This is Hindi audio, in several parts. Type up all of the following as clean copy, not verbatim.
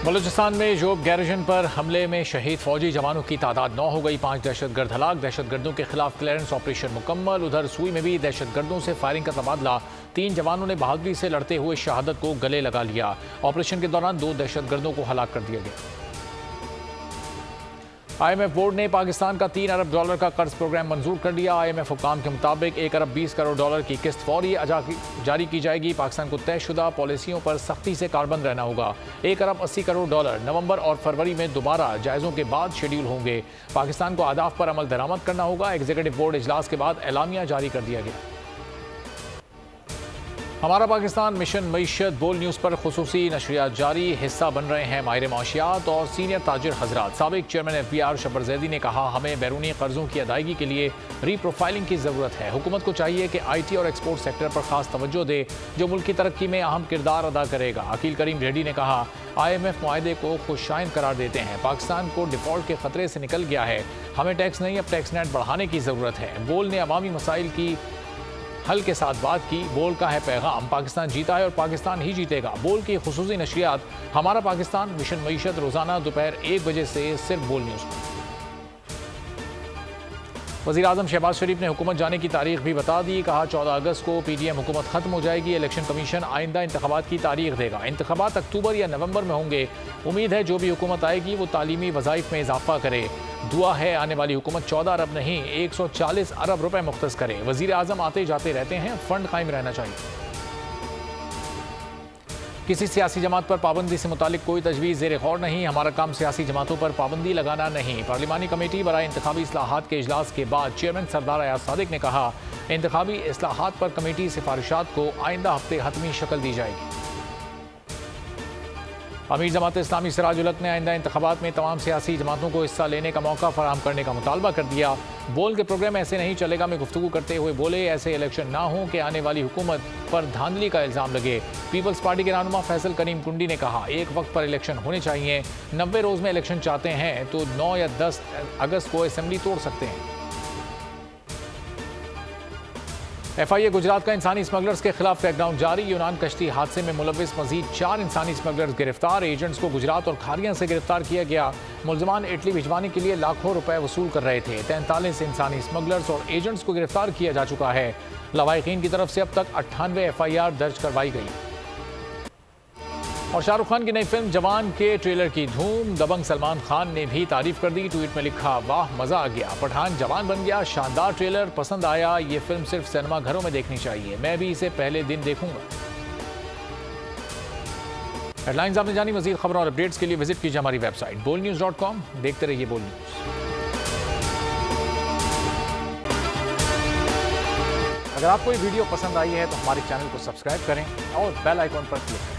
बलूचिस्तान में जोब गैरिजन पर हमले में शहीद फौजी जवानों की तादाद 9 हो गई। 5 दहशतगर्द हलाक। दहशतगर्दों के खिलाफ क्लियरेंस ऑपरेशन मुकम्मल। उधर सूई में भी दहशतगर्दों से फायरिंग का तबादला। 3 जवानों ने बहादुरी से लड़ते हुए शहादत को गले लगा लिया। ऑपरेशन के दौरान 2 दहशतगर्दों को हलाक कर दिया गया। IMF बोर्ड ने पाकिस्तान का $3 अरब का कर्ज प्रोग्राम मंजूर कर लिया। IMF हुकाम के मुताबिक $1 अरब 20 करोड़ की किस्त फौरी जारी की जाएगी। पाकिस्तान को तयशुदा पॉलिसियों पर सख्ती से कारबंद रहना होगा। $1 अरब 80 करोड़ नवंबर और फरवरी में दोबारा जायजों के बाद शेड्यूल होंगे। पाकिस्तान को अहदाफ पर अमल दरामद करना होगा। एग्जीक्यूटिव बोर्ड इजलास के बाद एलामिया जारी कर दिया गया। हमारा पाकिस्तान मिशन मईशत बोल न्यूज़ पर खुसूसी नशरियात जारी। हिस्सा बन रहे हैं माहिर माशियात और सीनियर ताजिर हजरात। साबिक चेयरमैन FBR शबर जैदी ने कहा, हमें बैरूनी कर्जों की अदायगी के लिए रीप्रोफाइलिंग की ज़रूरत है। हुकूमत को चाहिए कि IT और एक्सपोर्ट सेक्टर पर खास तवज्जो दे, जो मुल्क की तरक्की में अहम किरदार अदा करेगा। अकील करीम रेड्डी ने कहा, IMF मुआहदे को खुशाइन करार देते हैं। पाकिस्तान को डिफॉल्ट के खतरे से निकल गया है। हमें टैक्स नहीं, अब टैक्स नेट बढ़ाने की ज़रूरत है। बोल ने अवामी मसाइल की हल के साथ बात की। बोल का है पैगाम, पाकिस्तान जीता है और पाकिस्तान ही जीतेगा। बोल की खुसूसी नशरियात हमारा पाकिस्तान मिशन मईशत रोजाना दोपहर 1 बजे से सिर्फ बोल न्यूज़ पर। वज़ीर आज़म शहबाज शरीफ ने हुकूमत जाने की तारीख भी बता दी। कहा, 14 अगस्त को PDM हुकूमत खत्म हो जाएगी। इलेक्शन कमीशन आइंदा इंतखाबात की तारीख देगा। इंतखाबात अक्टूबर या नवंबर में होंगे। उम्मीद है जो भी हुकूमत आएगी वो तालीमी वज़ाइफ में इजाफा करे। दुआ है आने वाली हुकूमत 14 अरब नहीं 140 अरब रुपए मुख्तस करे। वज़ीर आज़म आते जाते रहते हैं, फंड कायम रहना चाहिए। किसी सियासी जमात पर पाबंदी से मुतालिक कोई तजवीज़ ज़ेर गौर नहीं। हमारा काम सियासी जमातों पर पाबंदी लगाना नहीं। पार्लिमानी कमेटी बराए इंतखाबी इस्लाहात के इजलास के बाद चेयरमैन सरदार अयाज सादिक ने कहा, इंतखाबी इस्लाहात पर कमेटी सिफारिशात को आइंदा हफ्ते हतमी शक्ल दी जाएगी। अमीर जमात इस्लामी सिराजुल हक ने आइंदा इंतखाबात में तमाम सियासी जमातों को हिस्सा लेने का मौका फराहम करने का मुतालबा कर दिया। बोल के प्रोग्राम ऐसे नहीं चलेगा में गुफ्तगू करते हुए बोले, ऐसे इलेक्शन ना हो कि आने वाली हुकूमत पर धांधली का इल्ज़ाम लगे। पीपल्स पार्टी के रहनुमा फैसल करीम कुंडी ने कहा, एक वक्त पर इलेक्शन होने चाहिए। 90 रोज़ में इलेक्शन चाहते हैं तो 9 या 10 अगस्त को असेंबली तोड़ सकते हैं। FIA गुजरात का इंसानी स्मगलर्स के खिलाफ क्रैकडाउन जारी। यूनान कश्ती हादसे में मुलविस मजीद 4 इंसानी स्मगलर्स गिरफ्तार। एजेंट्स को गुजरात और खारियां से गिरफ्तार किया गया। मुलजमान इटली भिजवाने के लिए लाखों रुपए वसूल कर रहे थे। 43 इंसानी स्मगलर्स और एजेंट्स को गिरफ्तार किया जा चुका है। लवाहिकीन की तरफ से अब तक 98 FIR दर्ज करवाई गई। और शाहरुख खान की नई फिल्म जवान के ट्रेलर की धूम। दबंग सलमान खान ने भी तारीफ कर दी। ट्वीट में लिखा, वाह मजा आ गया, पठान जवान बन गया, शानदार ट्रेलर, पसंद आया। ये फिल्म सिर्फ सिनेमा घरों में देखनी चाहिए, मैं भी इसे पहले दिन देखूंगा। हेडलाइंस आपने जानी। मजीद खबरों और अपडेट्स के लिए विजिट कीजिए हमारी वेबसाइट bolnews.com। देखते रहिए बोल न्यूज। अगर आपको ये वीडियो पसंद आई है तो हमारे चैनल को सब्सक्राइब करें और बेल आइकॉन पर क्लिक करें।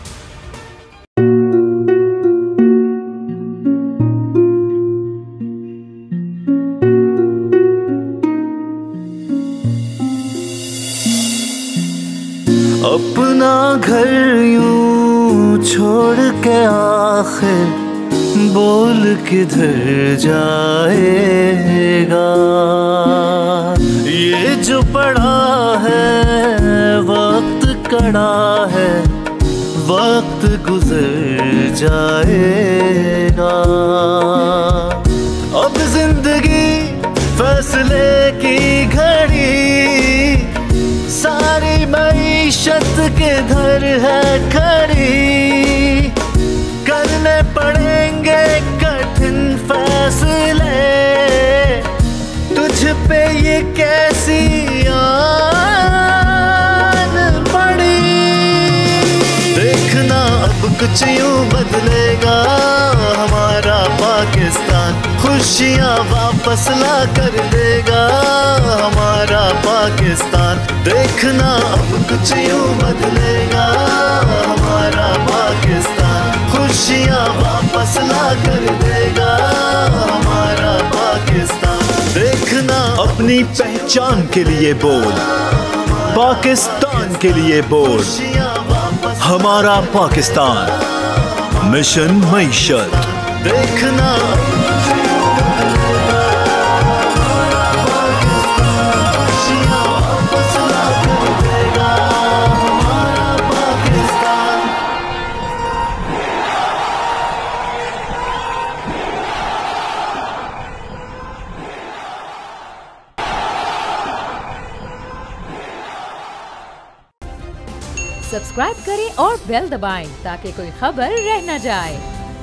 अपना घर यूं छोड़ के आखिर बोल किधर जाएगा। ये जो पड़ा है वक्त कड़ा है, वक्त गुजर जाएगा। अब जिंदगी फैसले की घड़ी, सारी मईशत के घर है खड़ी। करने पड़ेंगे कठिन फैसले, तुझ पे ये कैसी आन पड़ी। देखना अब कुछ यूं बदलेगा हमारा पाकिस्तान, खुशियाँ वापस ला कर देगा हमारा पाकिस्तान। देखना अब कुछ यूं बदलेगा हमारा पाकिस्तान, खुशियाँ वापस ला कर देगा हमारा पाकिस्तान। देखना अपनी पहचान के लिए बोल, पाकिस्तान के लिए बोल, हमारा पाकिस्तान मिशन मईशत। देखना सब्सक्राइब करें और बेल दबाएं ताकि कोई खबर रह न जाए।